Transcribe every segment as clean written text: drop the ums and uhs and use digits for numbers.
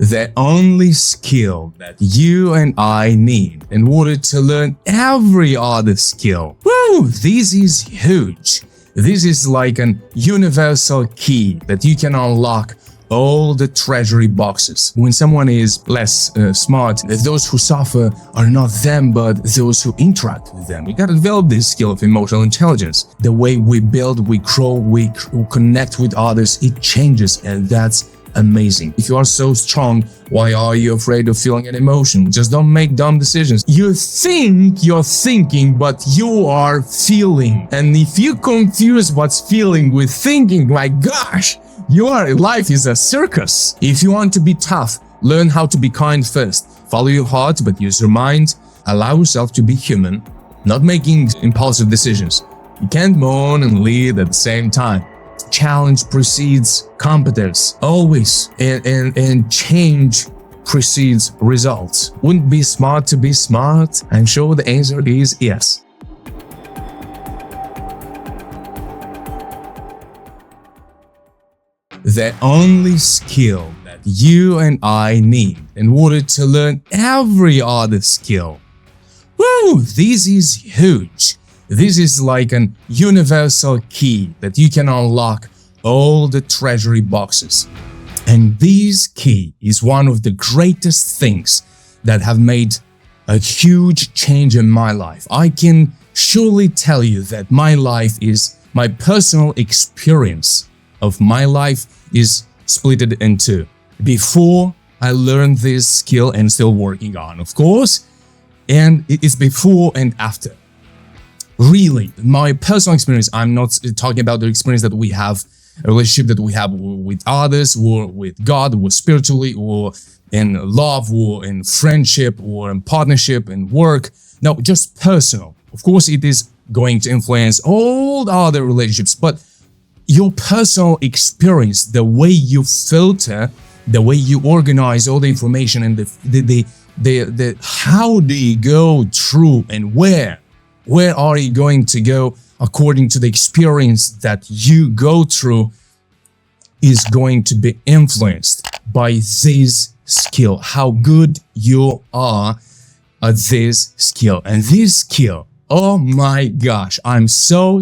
The only skill that you and I need in order to learn every other skill. Woo! This is huge. This is like an universal key that you can unlock all the treasury boxes. When someone is less smart, those who suffer are not them, but those who interact with them. We gotta develop this skill of emotional intelligence. The way we build, we grow, we connect with others, it changes, and that's amazing. If you are so strong, why are you afraid of feeling an emotion? Just don't make dumb decisions. You think you're thinking, but you are feeling. And if you confuse what's feeling with thinking, my gosh, your life is a circus. If you want to be tough, learn how to be kind first. Follow your heart, but use your mind. Allow yourself to be human, not making impulsive decisions. You can't moan and lead at the same time. Challenge precedes competence, always, and change precedes results. Wouldn't be smart to be smart? I'm sure the answer is yes. The only skill that you and I need in order to learn every other skill. Woo! This is huge. This is like an universal key that you can unlock all the treasury boxes. And this key is one of the greatest things that have made a huge change in my life. I can surely tell you that my personal experience of my life is split in two. Before I learned this skill and still working on, of course, and it's before and after. Really, my personal experience, I'm not talking about the experience that we have, a relationship that we have with others, or with God, or spiritually, or in love, or in friendship, or in partnership, in work. No, just personal. Of course, it is going to influence all the other relationships, but your personal experience, the way you filter, the way you organize all the information, and the how do you go through and where are you going to go according to the experience that you go through is going to be influenced by this skill, how good you are at this skill. And this skill, oh my gosh, I'm so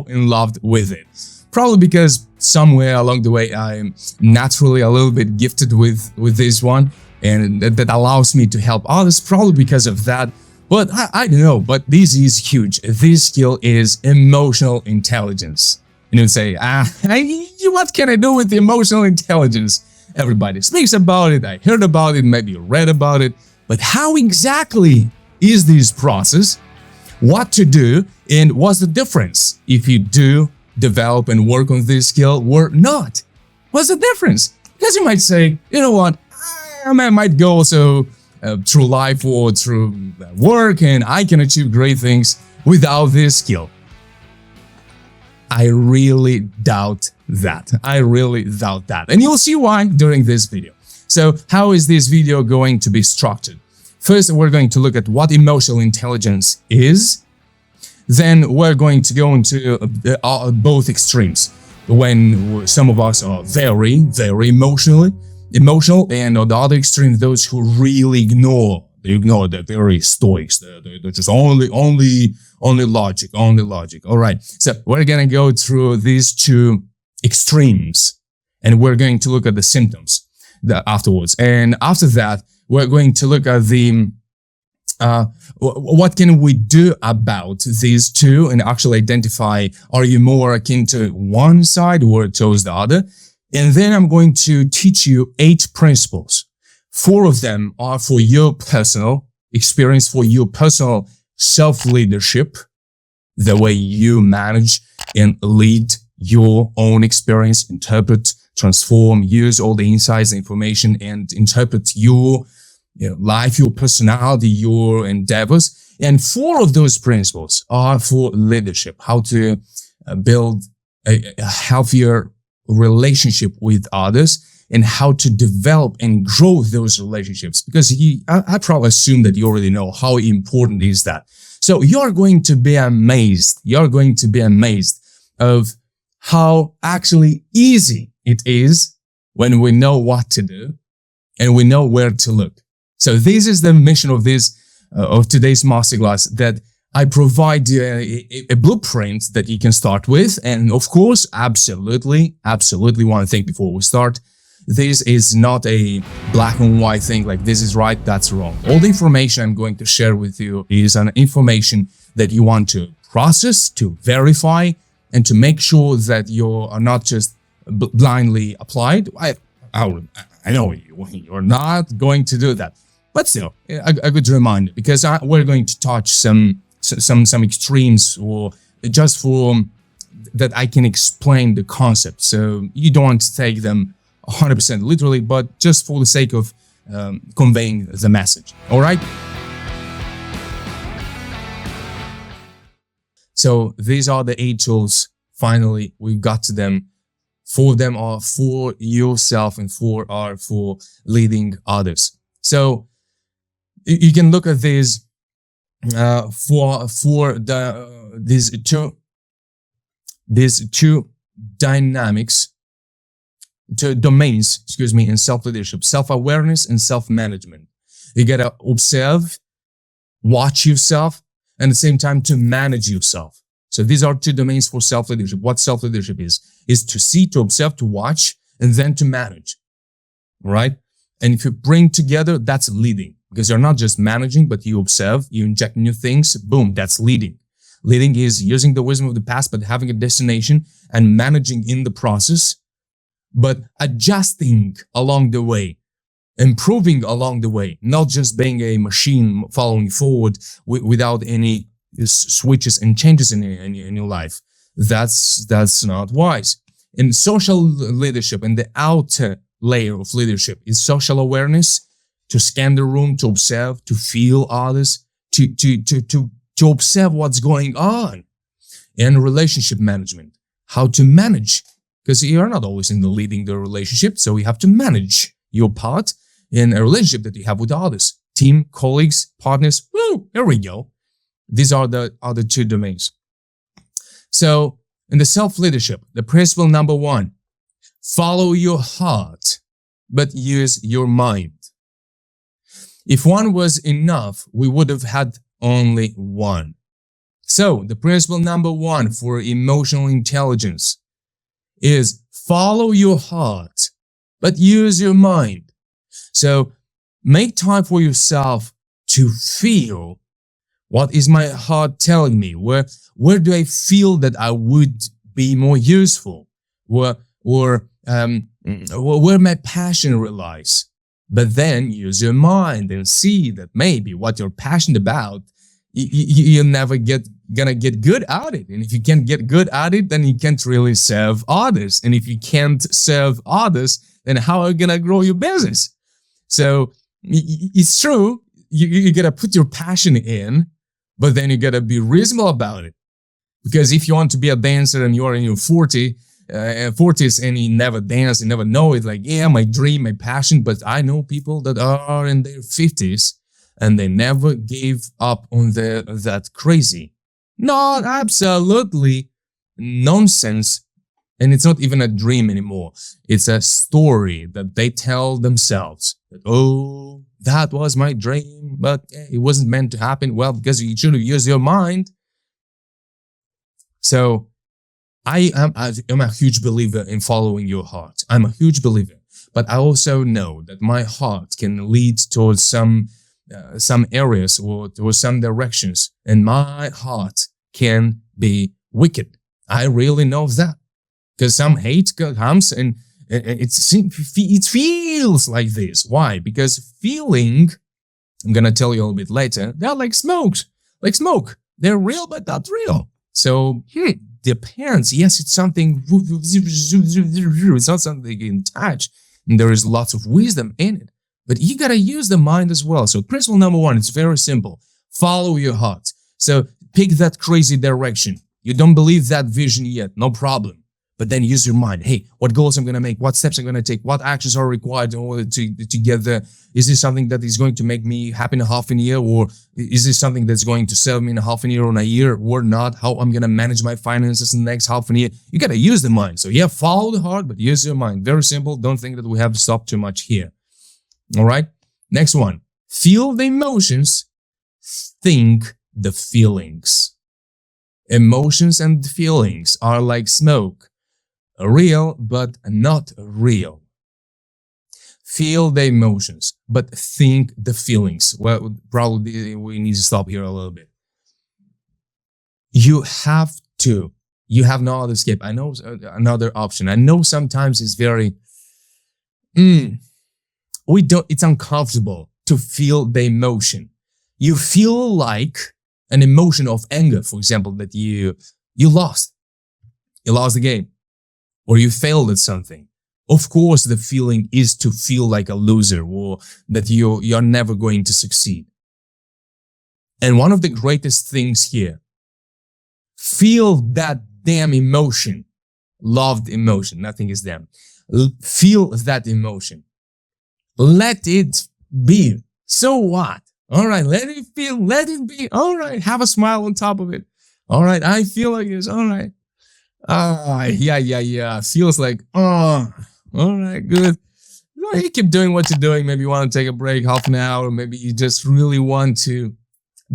in love with it. Probably because somewhere along the way I'm naturally a little bit gifted with this one, and that allows me to help others, probably because of that. But I don't know, but this is huge. This skill is emotional intelligence. And you'd say, what can I do with emotional intelligence? Everybody speaks about it, I heard about it, maybe read about it. But how exactly is this process? What to do, and what's the difference if you do develop and work on this skill or not? What's the difference? Because you might say, you know what, I might go also through life or through work, and I can achieve great things without this skill. I really doubt that. And you'll see why during this video. So how is this video going to be structured? First, we're going to look at what emotional intelligence is. Then we're going to go into both extremes. When some of us are very emotional, and on the other extreme, those who really ignore the very stoics. They're just only logic. All right. So we're gonna go through these two extremes, and we're going to look at the symptoms afterwards. And after that, we're going to look at the what can we do about these two, and actually identify, are you more akin to one side or towards the other? And then I'm going to teach you 8 principles. 4 of them are for your personal experience, for your personal self-leadership, the way you manage and lead your own experience, interpret, transform, use all the insights, information, and interpret your life, your personality, your endeavors. And 4 of those principles are for leadership, how to build a healthier relationship with others, and how to develop and grow those relationships. Because I probably assume that you already know how important is that. So you're going to be amazed. You're going to be amazed of how actually easy it is when we know what to do, and we know where to look. So this is the mission of today's masterclass, that I provide a blueprint that you can start with. And of course, absolutely one thing before we start. This is not a black and white thing, like this is right, that's wrong. All the information I'm going to share with you is an information that you want to process, to verify, and to make sure that you are not just blindly applied. I know you're not going to do that, but still, a good reminder, because we're going to touch some extremes, or just for that I can explain the concept. So you don't want to take them 100% literally, but just for the sake of conveying the message. All right. So these are the 8 tools. Finally, we've got to them. 4 of them are for yourself, and 4 are for leading others. So you can look at these these two dynamics, two domains, in self-leadership: self-awareness and self-management. You gotta observe, watch yourself, and at the same time to manage yourself. So these are 2 domains for self-leadership. What self-leadership is to see, to observe, to watch, and then to manage, right? And if you bring together, that's leading, because you're not just managing, but you observe, you inject new things, boom, that's leading. Leading is using the wisdom of the past, but having a destination, and managing in the process, but adjusting along the way, improving along the way, not just being a machine following forward without any switches and changes in your life. That's not wise. In social leadership, and the outer layer of leadership is social awareness, to scan the room, to observe, to feel others, to observe what's going on. And relationship management, how to manage, because you're not always in the leading the relationship, so you have to manage your part in a relationship that you have with others, team, colleagues, partners. Woo, there we go. These are the other 2 domains. So in the self-leadership, the principle number 1, follow your heart, but use your mind. If 1 was enough, we would have had only 1. So the principle number 1 for emotional intelligence is follow your heart, but use your mind. So make time for yourself to feel, what is my heart telling me? Where do I feel that I would be more useful? Where my passion relies? But then use your mind and see that maybe what you're passionate about, you're never gonna get good at it. And if you can't get good at it, then you can't really serve others. And if you can't serve others, then how are you gonna grow your business? So it's true, you gotta put your passion in, but then you gotta be reasonable about it. Because if you want to be a dancer and you're in your 40s and you never dance, you never know it, like, yeah, my dream, my passion, but I know people that are in their 50s and they never gave up on that crazy. Not absolutely nonsense. And it's not even a dream anymore. It's a story that they tell themselves. That, oh, that was my dream, but it wasn't meant to happen. Well, because you should have used your mind. So I am a huge believer in following your heart. I'm a huge believer. But I also know that my heart can lead towards some areas or towards some directions. And my heart can be wicked. I really know that. Because some hate comes and it feels like this. Why? Because feeling, I'm going to tell you a little bit later, they're like smoke. They're real, but not real. So depends. Yes, it's something, it's not something you can touch. And there is lots of wisdom in it. But you got to use the mind as well. So principle number 1, it's very simple. Follow your heart. So pick that crazy direction. You don't believe that vision yet, no problem. But then use your mind. Hey, what goals I'm going to make? What steps I'm going to take? What actions are required in order to get there? Is this something that is going to make me happy in a half a year? Or is this something that's going to serve me in a half a year or in a year or not? How I'm going to manage my finances in the next half a year? You got to use the mind. So yeah, follow the heart, but use your mind. Very simple. Don't think that we have to stop too much here. All right. Next one. Feel the emotions, think the feelings. Emotions and feelings are like smoke, real but not real. Feel the emotions, but think the feelings. Well, probably we need to stop here a little bit. You have no other escape. I know another option. I know sometimes it's very, it's uncomfortable to feel the emotion. You feel like an emotion of anger, for example, that you lost the game, or you failed at something. Of course, the feeling is to feel like a loser, or that you're never going to succeed. And one of the greatest things here, feel that damn emotion, loved emotion, nothing is damn. Feel that emotion. Let it be. So what? All right, let it feel, let it be. All right, have a smile on top of it. All right, I feel like this. All right. Yeah. Feels like, all right, good. You keep doing what you're doing. Maybe you want to take a break, half an hour. Maybe you just really want to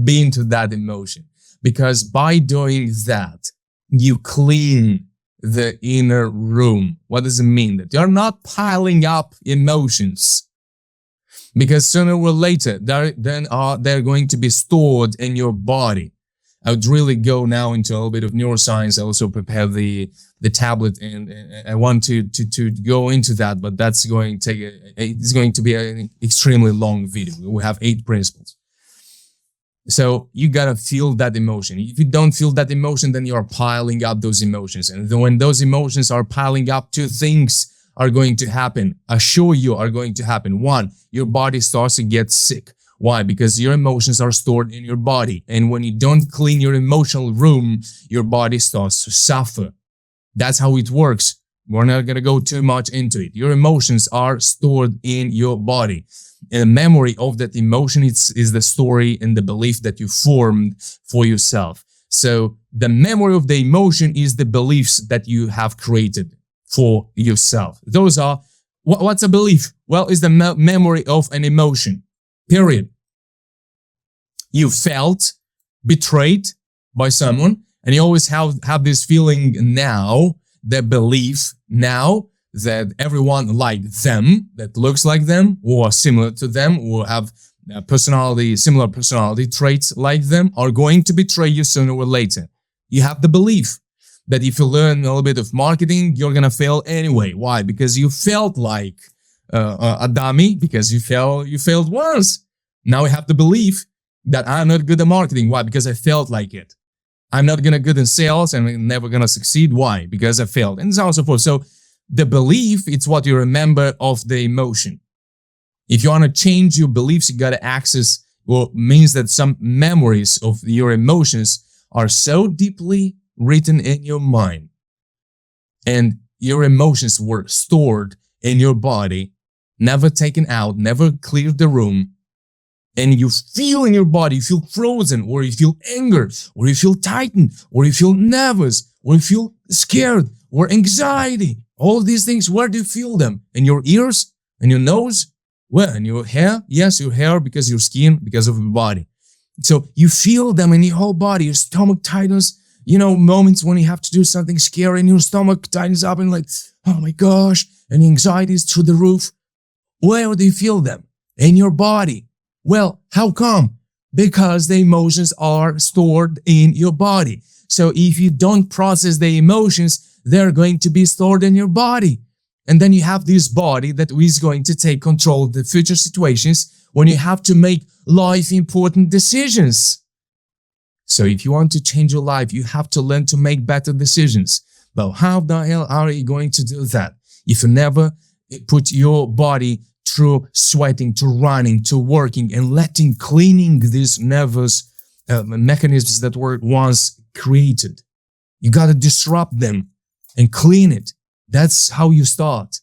be into that emotion. Because by doing that, you clean the inner room. What does it mean? That you're not piling up emotions. Because sooner or later, they're going to be stored in your body. I would really go now into a little bit of neuroscience. I also prepare the tablet, and I want to go into that, but that's going to take it's going to be an extremely long video. We have 8 principles. So you gotta feel that emotion. If you don't feel that emotion, then you are piling up those emotions. And when those emotions are piling up, 2 things are going to happen. Assure you are going to happen. 1, your body starts to get sick. Why? Because your emotions are stored in your body. And when you don't clean your emotional room, your body starts to suffer. That's how it works. We're not going to go too much into it. Your emotions are stored in your body. And the memory of that emotion is the story and the belief that you formed for yourself. So the memory of the emotion is the beliefs that you have created for yourself. Those are, what's a belief? Well, it's the memory of an emotion, period. You felt betrayed by someone, and you always have this feeling now, the belief now that everyone like them, that looks like them, or similar to them, or have similar personality traits like them, are going to betray you sooner or later. You have the belief that if you learn a little bit of marketing, you're gonna fail anyway. Why? Because you felt like a dummy, because you failed once. Now you have the belief that I'm not good at marketing. Why? Because I felt like it. I'm not gonna good in sales and I'm never gonna succeed. Why? Because I failed, and so on and so forth. So the belief, it's what you remember of the emotion. If you want to change your beliefs, you gotta access, well, means that some memories of your emotions are so deeply written in your mind, and your emotions were stored in your body, never taken out, never cleared the room, and you feel in your body, you feel frozen, or you feel anger, or you feel tightened, or you feel nervous, or you feel scared, or anxiety. All of these things, where do you feel them? In your ears? In your nose? Where? In your hair? Yes, your hair, because your skin, because of your body. So you feel them in your whole body. Your stomach tightens. You know, moments when you have to do something scary and your stomach tightens up and like, oh my gosh, and anxiety is through the roof. Where do you feel them? In your body. Well, how come? Because the emotions are stored in your body. So if you don't process the emotions, they're going to be stored in your body. And then you have this body that is going to take control of the future situations when you have to make life important decisions. So if you want to change your life, you have to learn to make better decisions. But how the hell are you going to do that if you never put your body through sweating, to running, to working, and cleaning these nervous mechanisms that were once created? You got to disrupt them and clean it. That's how you start.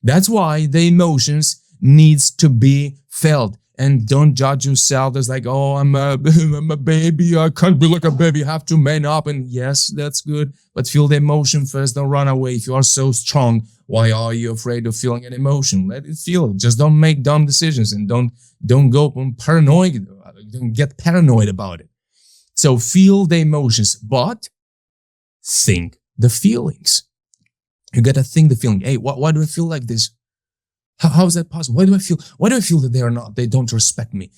That's why the emotions needs to be felt. and don't judge yourself as like, oh, I'm a baby, I can't be like a baby, you have to man up. And yes, that's good, but feel the emotion first, don't run away. If you are so strong, why are you afraid of feeling an emotion? Let it feel. Just don't make dumb decisions, and don't go paranoid, don't get paranoid about it. So feel the emotions, but think the feelings. You gotta think the feeling. Hey, why do I feel like this? How is that possible? Why do I feel that they don't respect me?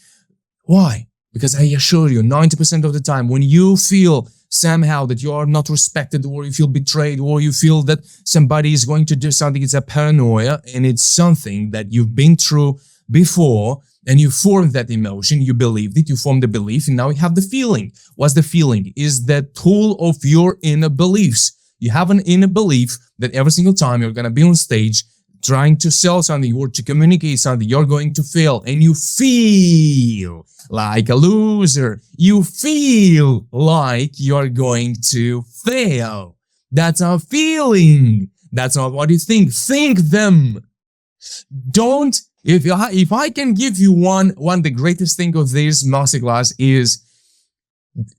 Why? Because I assure you, 90% of the time, when you feel somehow that you are not respected, or you feel betrayed, or you feel that somebody is going to do something, it's a paranoia, and it's something that you've been through before, and you formed that emotion, you believed it, you formed the belief, and now you have the feeling. What's the feeling? Is the tool of your inner beliefs. You have an inner belief that every single time you're going to be on stage trying to sell something or to communicate something, you're going to fail, and you feel like a loser. You feel like you're going to fail. That's a feeling. That's not what you think. Think them. Don't. If I can give you one, the greatest thing of this masterclass is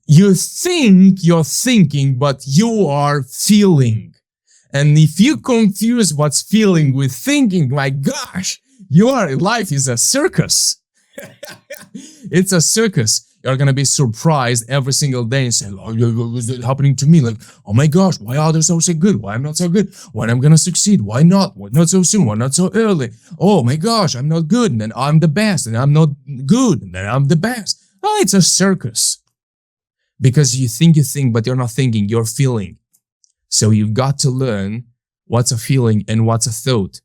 you think you're thinking, but you are feeling. And if you confuse what's feeling with thinking, my gosh, your life is a circus. It's a circus. You're going to be surprised every single day and say, oh, what's happening to me? Like, oh my gosh, why are others so good? Why I'm not so good? When I'm going to succeed? Why not? Why not so soon? Why not so early? Oh my gosh, I'm not good. And then I'm the best. And I'm not good. And then I'm the best. Oh, it's a circus. Because you think, but you're not thinking, you're feeling. So you've got to learn what's a feeling and what's a thought.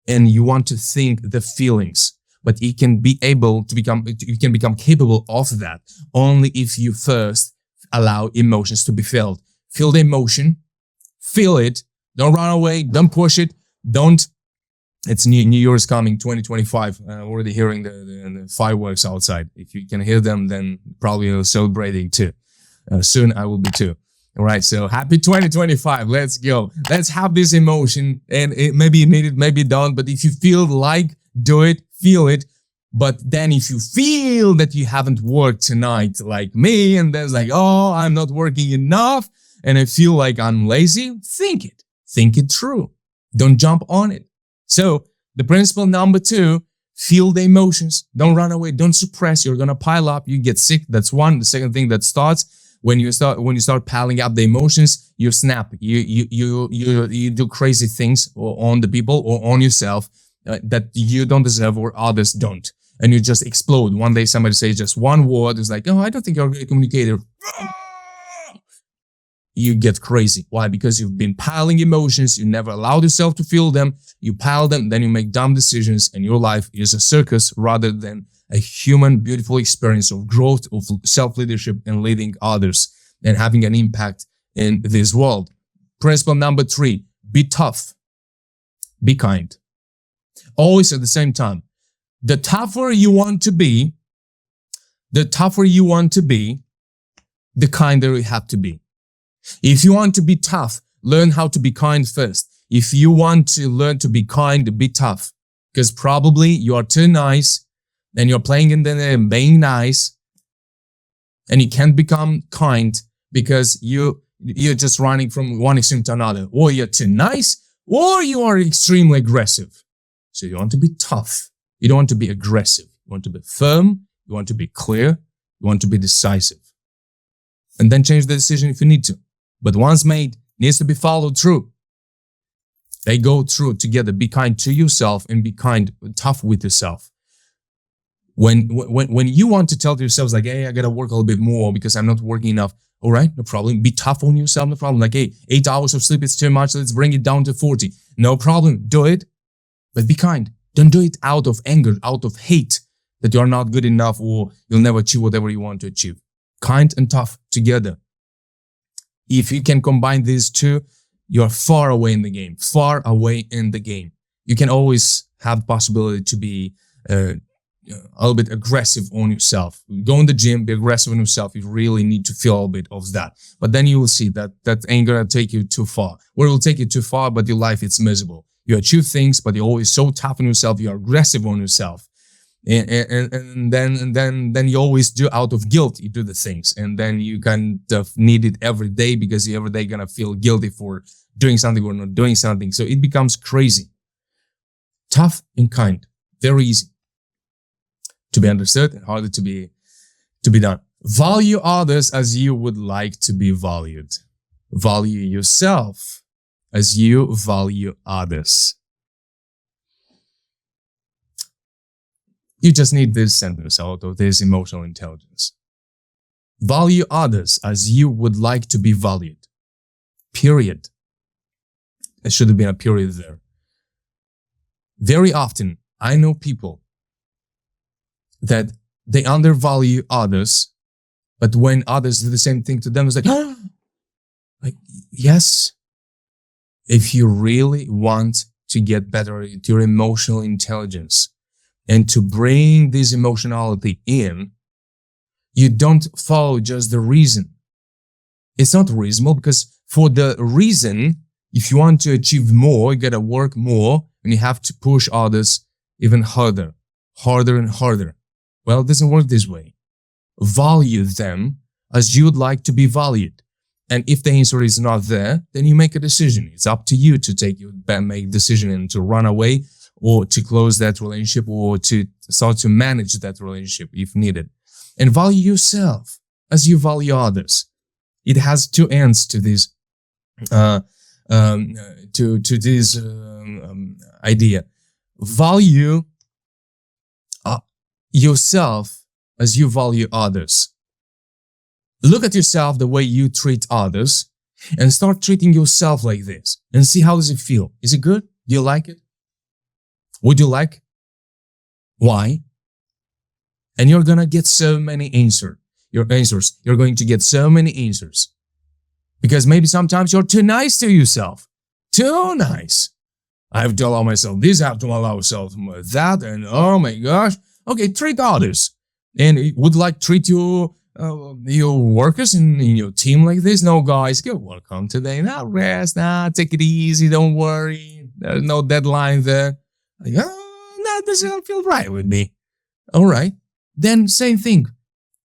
And you want to think the feelings. But you can become capable of that only if you first allow emotions to be felt. Feel the emotion, feel it, don't run away, don't push it, it's New Year's coming, 2025, already hearing the fireworks outside. If you can hear them, then probably you're celebrating too. Soon I will be too. All right, so happy 2025, let's go. Let's have this emotion, and maybe you need it, maybe you don't, but if you feel like, do it, feel it. But then if you feel that you haven't worked tonight like me, and there's like, oh, I'm not working enough, and I feel like I'm lazy, think it through. Don't jump on it. So the principle number 2, feel the emotions. Don't run away. Don't suppress. You're going to pile up. You get sick. That's one. The second thing that starts when you start piling up the emotions, you snap. You do crazy things on the people or on yourself that you don't deserve or others don't. And you just explode. One day somebody says just one word. It's like, oh, I don't think you're a great communicator. You get crazy. Why? Because you've been piling emotions. You never allowed yourself to feel them. You pile them, then you make dumb decisions, and your life is a circus rather than a human, beautiful experience of growth, of self-leadership, and leading others and having an impact in this world. Principle number 3, be tough. Be kind. Always at the same time. The tougher you want to be, the kinder you have to be. If you want to be tough, learn how to be kind first. If you want to learn to be kind, be tough. Because probably you are too nice and you're playing in the being nice and you can't become kind because you're just running from one extreme to another. Or you're too nice or you are extremely aggressive. So you want to be tough. You don't want to be aggressive. You want to be firm. You want to be clear. You want to be decisive. And then change the decision if you need to. But once made, needs to be followed through. They go through together. Be kind to yourself and be kind, tough with yourself. When you want to tell yourselves like, hey, I gotta work a little bit more because I'm not working enough. All right, no problem. Be tough on yourself, no problem. Like, hey, 8 hours of sleep is too much. Let's bring it down to 40. No problem. Do it, but be kind. Don't do it out of anger, out of hate that you're not good enough or you'll never achieve whatever you want to achieve. Kind and tough together. If you can combine these two, you're far away in the game. Far away in the game. You can always have the possibility to be a little bit aggressive on yourself. Go in the gym, be aggressive on yourself. You really need to feel a little bit of that. But then you will see that ain't gonna take you too far. Or it will take you too far, but your life, it's miserable. You achieve things, but you're always so tough on yourself. You're aggressive on yourself. And then you always do out of guilt, you do the things, and then you kind of need it every day because you're every day gonna feel guilty for doing something or not doing something. So it becomes crazy. Tough and kind, very easy to be understood and harder to be done. Value others as you would like to be valued. Value yourself as you value others. You just need this sentence out of this emotional intelligence. Value others as you would like to be valued. Period. There should have been a period there. Very often, I know people that they undervalue others, but when others do the same thing to them, it's like, yes, if you really want to get better at your emotional intelligence and to bring this emotionality in, you don't follow just the reason. It's not reasonable because for the reason, if you want to achieve more, you gotta work more and you have to push others even harder and harder. Well, it doesn't work this way. Value them as you would like to be valued. And if the answer is not there, then you make a decision. It's up to you to make a decision and to run away or to close that relationship or to start to manage that relationship if needed. And value yourself as you value others. It has two ends to this, idea. Value yourself as you value others. Look at yourself the way you treat others and start treating yourself like this and see how does it feel. Is it good? Do you like it? Would you like? Why? And you're gonna get so many answers. You're going to get so many answers. Because maybe sometimes you're too nice to yourself. Too nice. I have to allow myself this, I have to allow myself that, and oh my gosh. Okay, treat others. And would like treat your workers in your team like this? No, guys, go welcome today. Now rest, take it easy, don't worry. There's no deadline there. Like, that doesn't feel right with me. All right. Then same thing.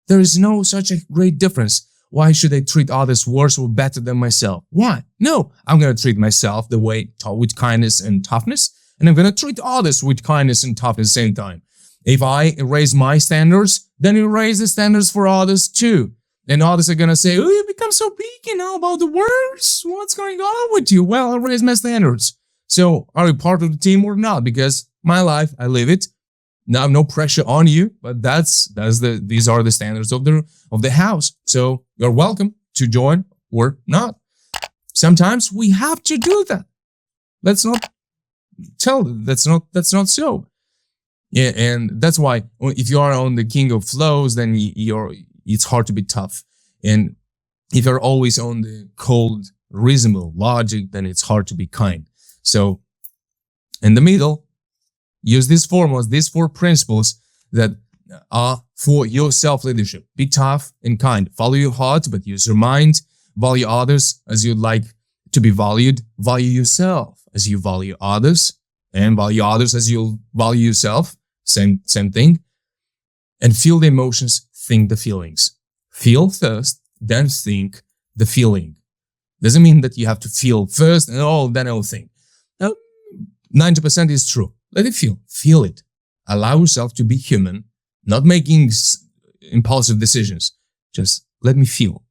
There is no such a great difference. Why should I treat others worse or better than myself? Why? No, I'm going to treat myself the way with kindness and toughness, and I'm going to treat others with kindness and toughness at the same time. If I raise my standards, then you raise the standards for others too. And others are going to say, oh, you become so picky now about the words. What's going on with you? Well, I raise my standards. So are you part of the team or not? Because my life, I live it. Now, no pressure on you, but these are the standards of the house. So you're welcome to join or not. Sometimes we have to do that. Let's not that's not so. Yeah, and that's why if you are on the king of flows, then it's hard to be tough. And if you're always on the cold, reasonable logic, then it's hard to be kind. So in the middle, use these formulas, these 4 principles that are for your self-leadership. Be tough and kind. Follow your heart, but use your mind. Value others as you'd like to be valued. Value yourself as you value others. And value others as you value yourself. Same thing. And feel the emotions, think the feelings. Feel first, then think the feeling. Doesn't mean that you have to feel first and then I'll think. 90% is true. Let it feel. Feel it. Allow yourself to be human, not making impulsive decisions. Just let me feel.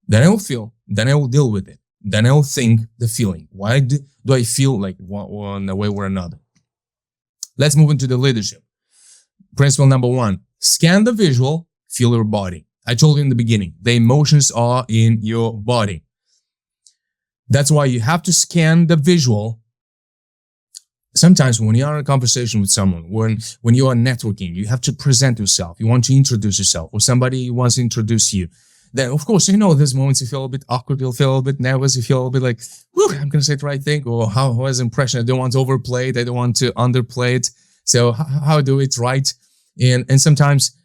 Then I will feel. Then I will deal with it. Then I will think the feeling. Why do I feel like one way or another? Let's move into the leadership. Principle number 1. Scan the visual, feel your body. I told you in the beginning, the emotions are in your body. That's why you have to scan the visual. Sometimes when you are in a conversation with someone, when you are networking, you have to present yourself. You want to introduce yourself or somebody wants to introduce you. Then, of course, there's moments you feel a bit awkward, you feel a bit nervous, you feel a bit like, I'm going to say the right thing, or how is the impression? I don't want to overplay it, I don't want to underplay it. So how do it right? And sometimes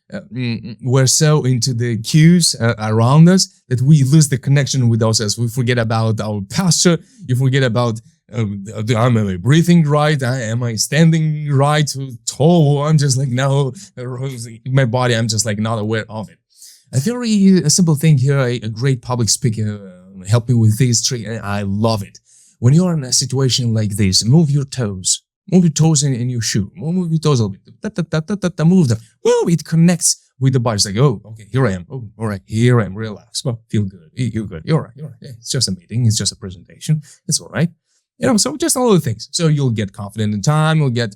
we're so into the cues around us that we lose the connection with ourselves. We forget about our posture. You forget about Am I breathing right? Am I standing right, tall? I'm just like, no, my body, I'm just like not aware of it. A very simple thing here, a great public speaker helped me with this trick, and I love it. When you're in a situation like this, move your toes. Move your toes in your shoe. Move your toes a little bit. Move them. Whoa, it connects with the body. It's like, oh, okay, here I am. Oh, all right, here I am. Relax. Well, feel good. You're good. You're all right. You're all right. Yeah, it's just a meeting. It's just a presentation. It's all right. So just all the things. So you'll get confident in time. You'll get,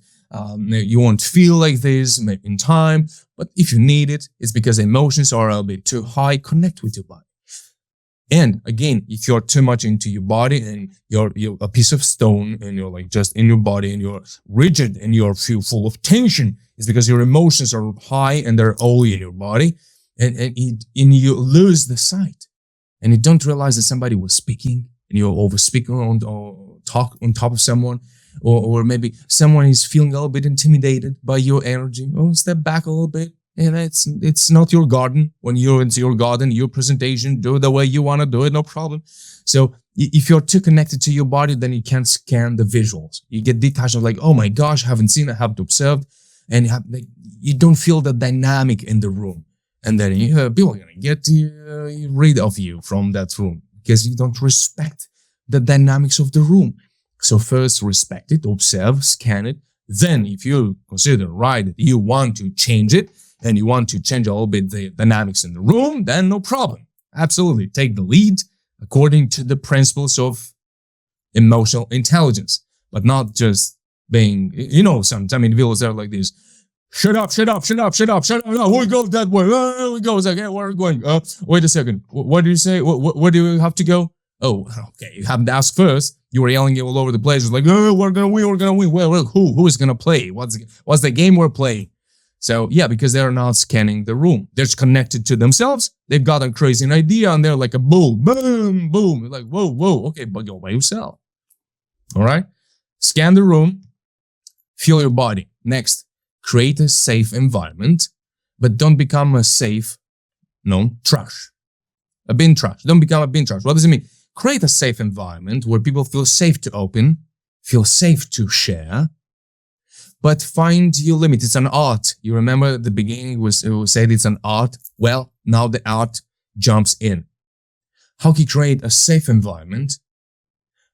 you won't feel like this maybe in time. But if you need it, it's because emotions are a bit too high. Connect with your body. And again, if you're too much into your body and you're a piece of stone and you're like just in your body and you're rigid and you're full of tension, it's because your emotions are high and they're all in your body, and you lose the sight and you don't realize that somebody was speaking and you're over speaking or talk on top of someone, or maybe someone is feeling a little bit intimidated by your energy. Oh, step back a little bit. And it's not your garden. When you're into your garden, your presentation, do it the way you want to do it, no problem. So if you're too connected to your body, then you can't scan the visuals. You get detached of like, oh my gosh, I haven't seen, I haven't observed. And you don't feel the dynamic in the room. And then people are going to get rid of you from that room because you don't respect the dynamics of the room. So first respect it, observe, scan it. Then if you consider that you want to change it, and you want to change a little bit the dynamics in the room, then no problem. Absolutely. Take the lead according to the principles of emotional intelligence, but not just being, sometimes individuals are like this. Shut up. No, we go that way. We go. It's like, hey, where are we going? Wait a second. What do you say? Where do you have to go? Oh, okay. You haven't asked first. You were yelling all over the place. It's like, oh, we're going to win. Well, who is going to play? What's the game we're playing? So yeah, because they're not scanning the room. They're just connected to themselves. They've got a crazy idea and they're like a boom, boom, boom. You're like, whoa, okay, but go by yourself. All right? Scan the room. Feel your body. Next, create a safe environment, but don't become a trash. A bin trash. Don't become a bin trash. What does it mean? Create a safe environment where people feel safe to open, feel safe to share, but find your limit. It's an art. You remember at the beginning it was said it's an art. Well, now the art jumps in. How can you create a safe environment,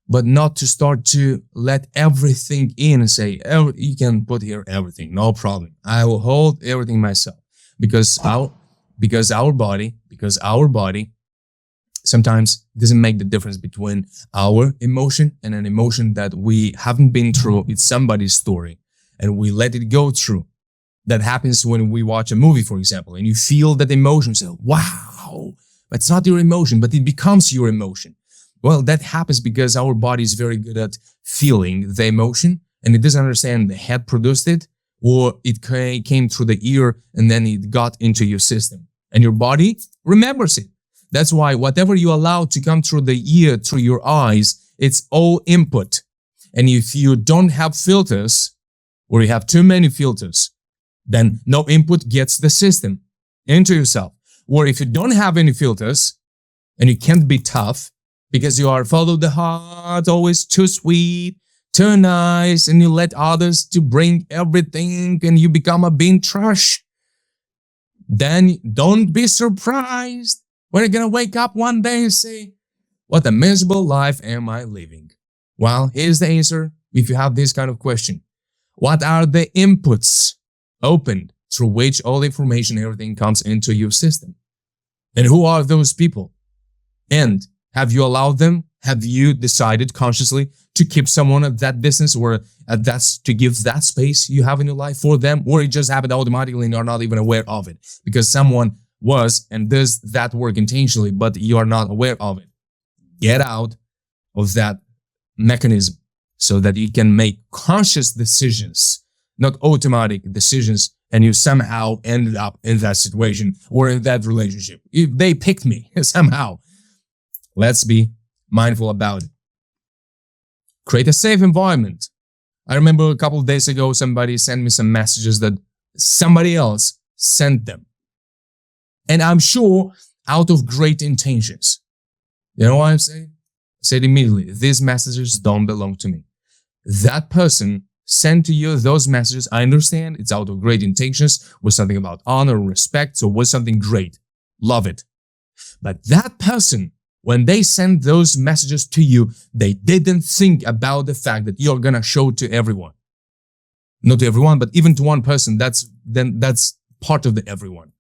but not to start to let everything in and say, you can put here everything, no problem. I will hold everything myself. Because our body sometimes doesn't make the difference between our emotion and an emotion that we haven't been through. It's somebody's story. And we let it go through. That happens when we watch a movie, for example, and you feel that emotion. So, wow, but it's not your emotion, but it becomes your emotion. Well, that happens because our body is very good at feeling the emotion, and it doesn't understand the head produced it, or it came through the ear, and then it got into your system. And your body remembers it. That's why whatever you allow to come through the ear, through your eyes, it's all input. And if you don't have filters, or you have too many filters, then no input gets the system into yourself. Or if you don't have any filters and you can't be tough because you are follow the heart, always too sweet, too nice, and you let others to bring everything and you become a bin trash, then don't be surprised when you're going to wake up one day and say, what a miserable life am I living? Well, here's the answer if you have this kind of question. What are the inputs opened through which all the information, everything comes into your system? And who are those people? And have you allowed them? Have you decided consciously to keep someone at that distance or to give that space you have in your life for them? Or it just happened automatically and you're not even aware of it because someone was and does that work intentionally, but you are not aware of it. Get out of that mechanism so that you can make conscious decisions, not automatic decisions, and you somehow ended up in that situation or in that relationship. If they picked me somehow, let's be mindful about it. Create a safe environment. I remember a couple of days ago, somebody sent me some messages that somebody else sent them. And I'm sure out of great intentions. You know what I'm saying? said immediately, these messages don't belong to me. That person sent to you those messages, I understand it's out of great intentions, was something about honor, respect, so was something great. Love it. But that person, when they sent those messages to you, they didn't think about the fact that you're gonna show to everyone. Not to everyone, but even to one person, that's part of the everyone.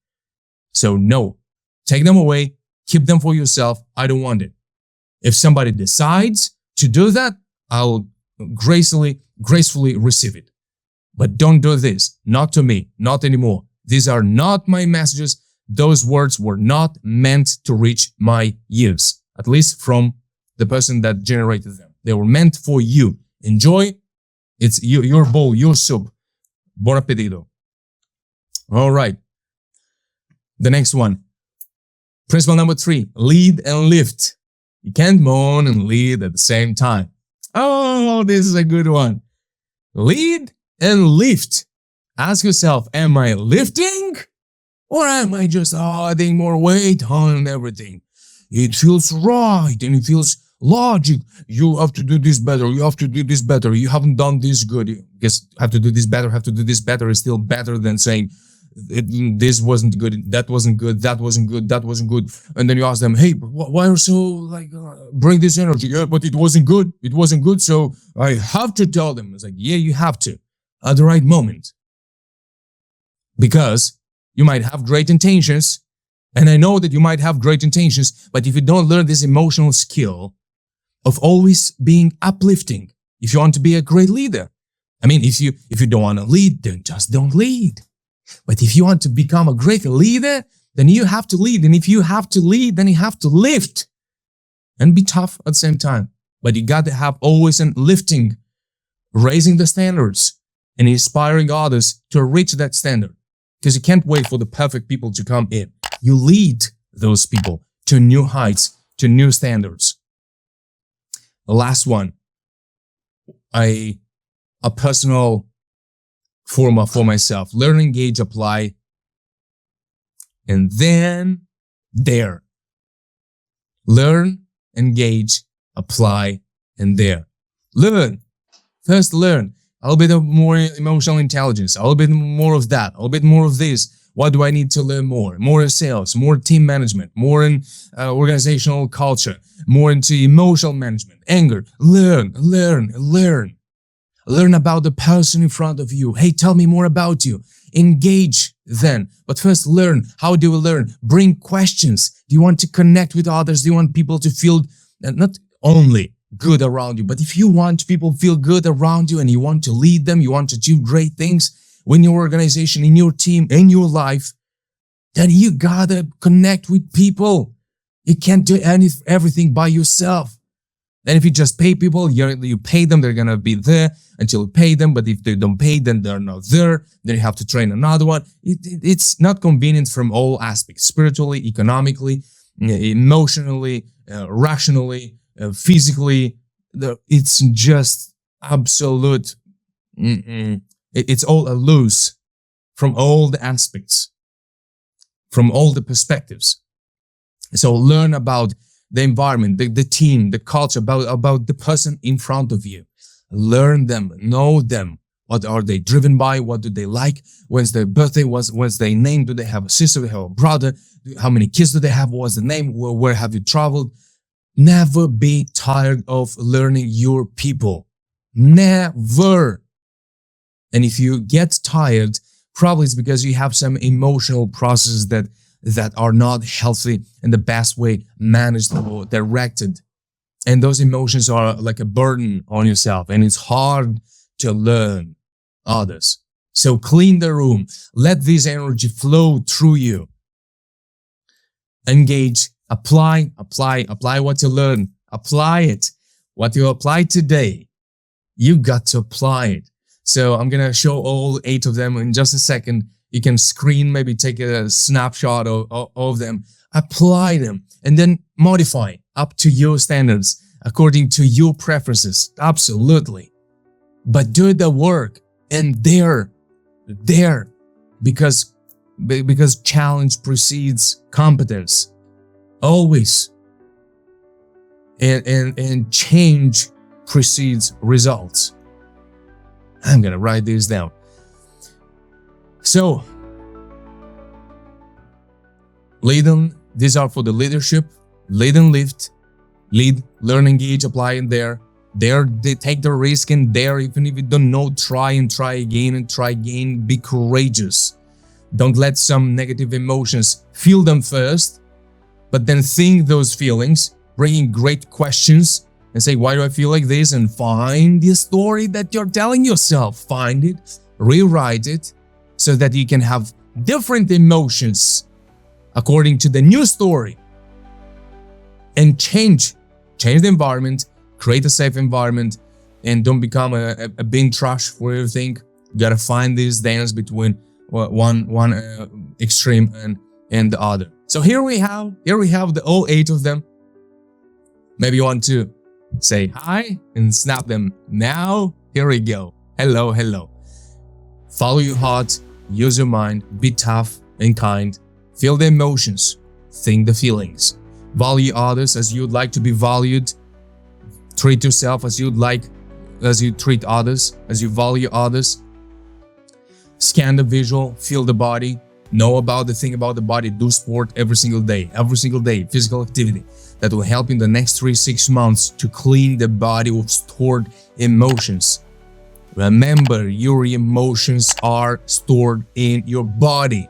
So no, take them away, keep them for yourself. I don't want it. If somebody decides to do that, I'll gracefully receive it. But don't do this. Not to me, not anymore. These are not my messages. Those words were not meant to reach my ears, at least from the person that generated them. They were meant for you. Enjoy. It's your bowl, your soup. Bon appetito. All right. The next one. Principle number 3, lead and lift. You can't moan and lead at the same time. Oh, this is a good one. Lead and lift. Ask yourself, am I lifting? Or am I just adding more weight on everything? It feels right and it feels logic. You have to do this better. You have to do this better. You haven't done this good. You guess have to do this better. Have to do this better is still better than saying this wasn't good. That wasn't good. That wasn't good. That wasn't good. And then you ask them, hey, why are you so bring this energy? Yeah, but it wasn't good. It wasn't good. So I have to tell them. It's like, yeah, you have to at the right moment. Because you might have great intentions, and I know that you might have great intentions, but if you don't learn this emotional skill of always being uplifting, if you want to be a great leader, I mean, if you don't want to lead, then just don't lead. But if you want to become a great leader, then you have to lead. And if you have to lead, then you have to lift and be tough at the same time. But you got to have always an lifting, raising the standards and inspiring others to reach that standard. Because you can't wait for the perfect people to come in. You lead those people to new heights, to new standards. The last one, a personal formula for myself. Learn, engage, apply, and then dare. Learn, engage, apply, and dare. Learn. First learn. A little bit of more emotional intelligence, a little bit more of that, a little bit more of this. What do I need to learn more? More in sales, more team management, more in organizational culture, more into emotional management, anger. Learn. Learn about the person in front of you. Hey, tell me more about you. Engage then. But first learn. How do we learn? Bring questions. Do you want to connect with others? Do you want people to feel not only good around you, but if you want people to feel good around you and you want to lead them, you want to achieve great things in your organization, in your team, in your life, then you gotta connect with people. You can't do everything by yourself. Then if you just pay people, you pay them, they're gonna be there until you pay them. But if they don't pay, then they're not there. Then you have to train another one. It's not convenient from all aspects, spiritually, economically, emotionally, rationally, physically. It's just absolute. It's all a lose from all the aspects, from all the perspectives. So learn about the environment, the team, the culture, about the person in front of you. Learn them, know them. What are they driven by? What do they like? When's their birthday? What's their name? Do they have a sister? Do they have a brother? How many kids do they have? What's the name? Where have you traveled? Never be tired of learning your people. Never. And if you get tired, probably it's because you have some emotional processes that are not healthy in the best way managed or directed. And those emotions are like a burden on yourself, and it's hard to learn others. So clean the room. Let this energy flow through you. Engage, apply what you learn. Apply it. What you apply today, you got to apply it. So I'm going to show all 8 of them in just a second. You can maybe take a snapshot of them, apply them, and then modify up to your standards, according to your preferences. Absolutely. But do the work and dare, because challenge precedes competence. Always. and change precedes results. I'm gonna write this down. So, these are for the leadership. Lead and lift. Lead, learn, engage, apply in there. They take the risk in there. Even if you don't know, try again. Be courageous. Don't let some negative emotions, feel them first, but then think those feelings, bring in great questions and say, why do I feel like this? And find the story that you're telling yourself. Find it, rewrite it, so that you can have different emotions according to the new story. And change the environment, create a safe environment, and don't become a bin trash for everything. You gotta find this dance between one extreme and the other. So here we have the all 8 of them. Maybe you want to say hi and snap them now. Here we go. Hello. Follow your heart, use your mind, be tough and kind, feel the emotions, think the feelings, value others as you'd like to be valued, treat yourself as you treat others, as you value others. Scan the visual, feel the body, know about the thing about the body, do sport every single day, physical activity that will help in the next 3-6 months to clean the body of stored emotions. Remember, your emotions are stored in your body.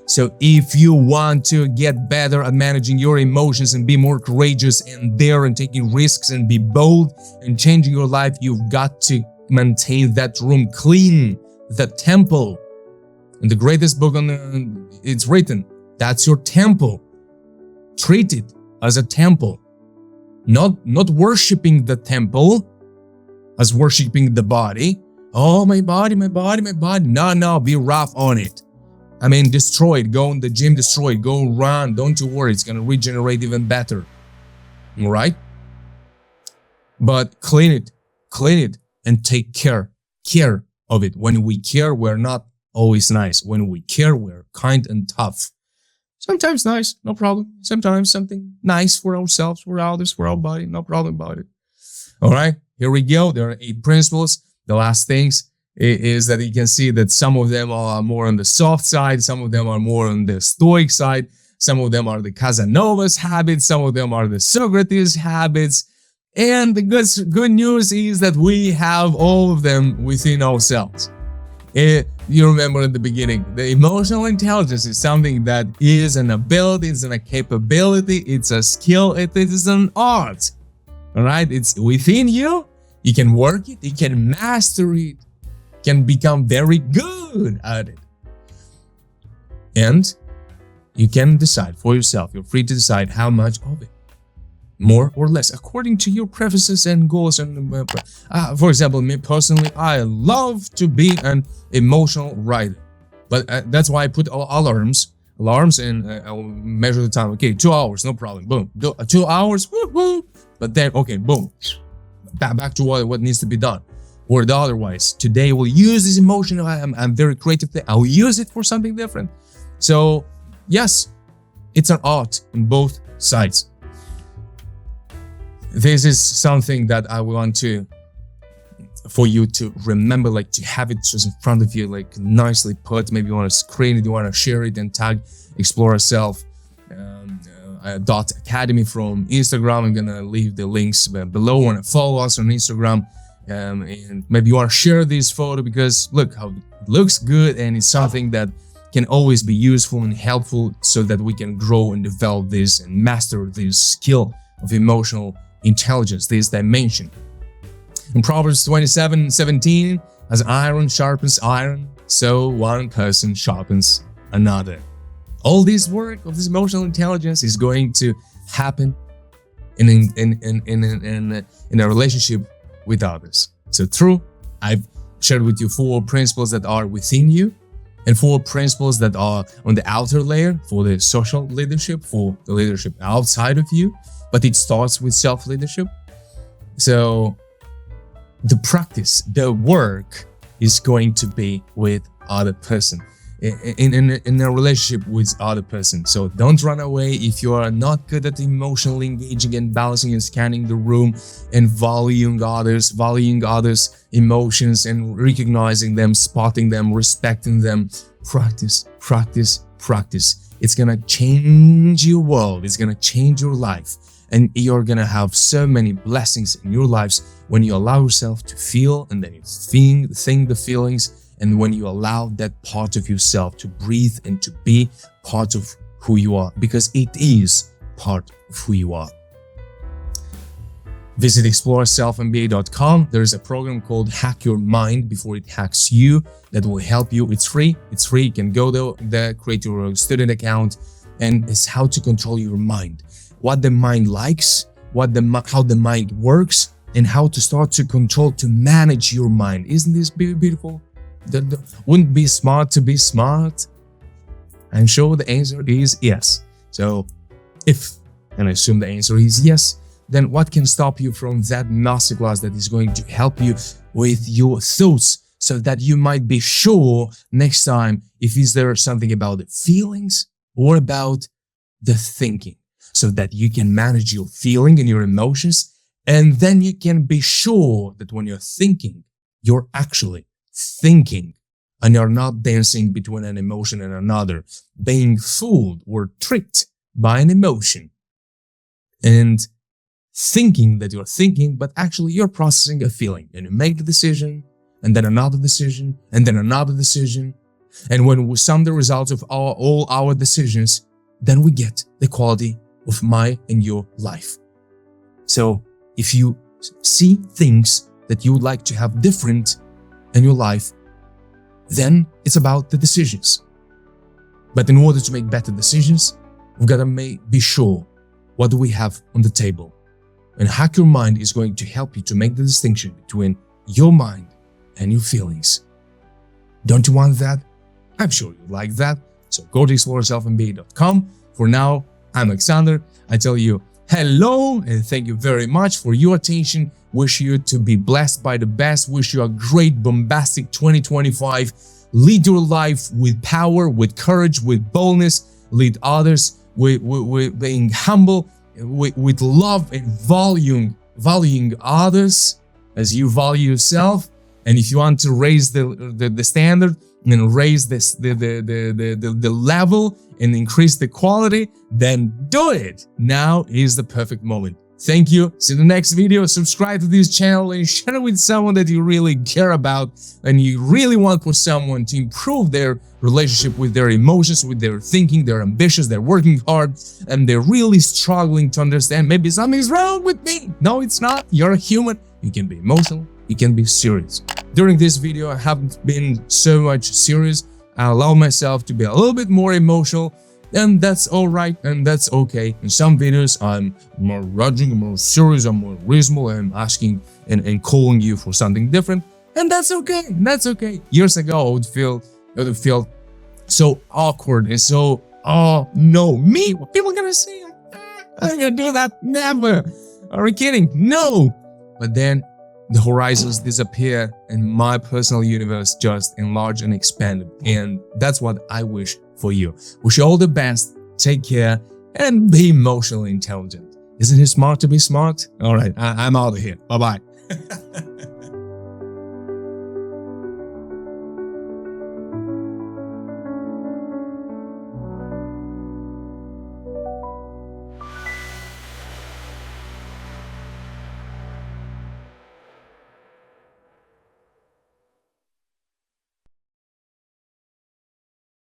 So if you want to get better at managing your emotions and be more courageous and dare and taking risks and be bold and changing your life, you've got to maintain that room clean, the temple. And the greatest book it's written, that's your temple. Treat it as a temple. Not worshiping the temple as worshiping the body. Oh, my body. No, be rough on it. I mean, destroy it. Go in the gym, destroy it. Go run. Don't you worry. It's going to regenerate even better. All right? But clean it and take care of it. When we care, we're not always nice. When we care, we're kind and tough. Sometimes nice, no problem. Sometimes something nice for ourselves, for others, for our body, no problem about it. All right, here we go. There are 8 principles. The last things is that you can see that some of them are more on the soft side, some of them are more on the stoic side, some of them are the Casanova's habits, some of them are the Socrates habits. And the good news is that we have all of them within ourselves. You remember at the beginning, the emotional intelligence is something that is an ability, it's a capability, it's a skill, it is an art. All right, it's within you. You can work it, you can master it, can become very good at it. And you can decide for yourself. You're free to decide how much of it, more or less, according to your preferences and goals. And for example, me personally, I love to be an emotional writer, but that's why I put alarms, and I'll measure the time. Okay, 2 hours, no problem. Boom, 2 hours. Woo. But then, okay, boom, back to what needs to be done. Or the otherwise, today we'll use this emotion. I'm very creative. I'll use it for something different. So yes, it's an art on both sides. This is something that I want for you to remember, like to have it just in front of you, like nicely put. Maybe you want to screen it, you want to share it and tag Exploraself Academy from Instagram. I'm gonna leave the links below. Want to follow us on Instagram, and maybe you want to share this photo because look how it looks good, and it's something that can always be useful and helpful, so that we can grow and develop this and master this skill of emotional intelligence, this dimension. In Proverbs 27:17, as iron sharpens iron, so one person sharpens another. All this work of this emotional intelligence is going to happen in a relationship with others. So true, I've shared with you 4 principles that are within you, and 4 principles that are on the outer layer for the social leadership, for the leadership outside of you. But it starts with self-leadership. So the practice, the work is going to be with other person. in a relationship with other person. So don't run away if you are not good at emotionally engaging and balancing and scanning the room and valuing others emotions and recognizing them, spotting them, respecting them. Practice, practice, practice. It's gonna change your world. It's gonna change your life. And you're gonna have so many blessings in your lives when you allow yourself to feel, and then you think the feelings, and when you allow that part of yourself to breathe and to be part of who you are, because it is part of who you are. Visit exploraselfmba.com. There is a program called Hack Your Mind Before It Hacks You that will help you. It's free. You can go there, create your student account, and it's how to control your mind. What the mind likes, how the mind works, and how to start to control, to manage your mind. Isn't this beautiful? Wouldn't it be smart to be smart? I'm sure the answer is yes. So and I assume the answer is yes, then what can stop you from that masterclass that is going to help you with your thoughts, so that you might be sure next time if is there something about the feelings or about the thinking, so that you can manage your feeling and your emotions, and then you can be sure that when you're thinking, you're actually thinking, and you're not dancing between an emotion and another, being fooled or tricked by an emotion and thinking that you're thinking, but actually you're processing a feeling, and you make the decision, and then another decision, and then another decision. And when we sum the results of all our decisions, then we get the quality of my and your life. So if you see things that you would like to have different in your life, then it's about the decisions. But in order to make better decisions, we've got to be sure what do we have on the table. And Hack Your Mind is going to help you to make the distinction between your mind and your feelings. Don't you want that? I'm sure you like that. So go to exploraselfmba.com. For now, I'm Alexandr. I tell you hello and thank you very much for your attention. Wish you to be blessed by the best. Wish you a great, bombastic 2025. Lead your life with power, with courage, with boldness. Lead others with being humble, with love and valuing others as you value yourself. And if you want to raise the standard and raise the level and increase the quality, then do it. Now is the perfect moment. Thank you. See you in the next video. Subscribe to this channel and share it with someone that you really care about and you really want for someone to improve their relationship with their emotions, with their thinking. They're ambitious, they're working hard, and they're really struggling to understand maybe something's wrong with me. No, it's not. You're a human. You can be emotional. You can be serious. During this video, I haven't been so much serious. I allow myself to be a little bit more emotional, and that's all right, and that's okay. In some videos, I'm more grudging, more serious, I'm more reasonable, I'm asking and calling you for something different, and that's okay. That's okay. Years ago, I would feel so awkward and so, oh no, me? What people are gonna say? I'm gonna do that? Never. Are you kidding? No. But then the horizons disappear and my personal universe just enlarged and expanded. And that's what I wish for you. Wish you all the best, take care, and be emotionally intelligent. Isn't it smart to be smart? All right, I'm out of here. Bye-bye.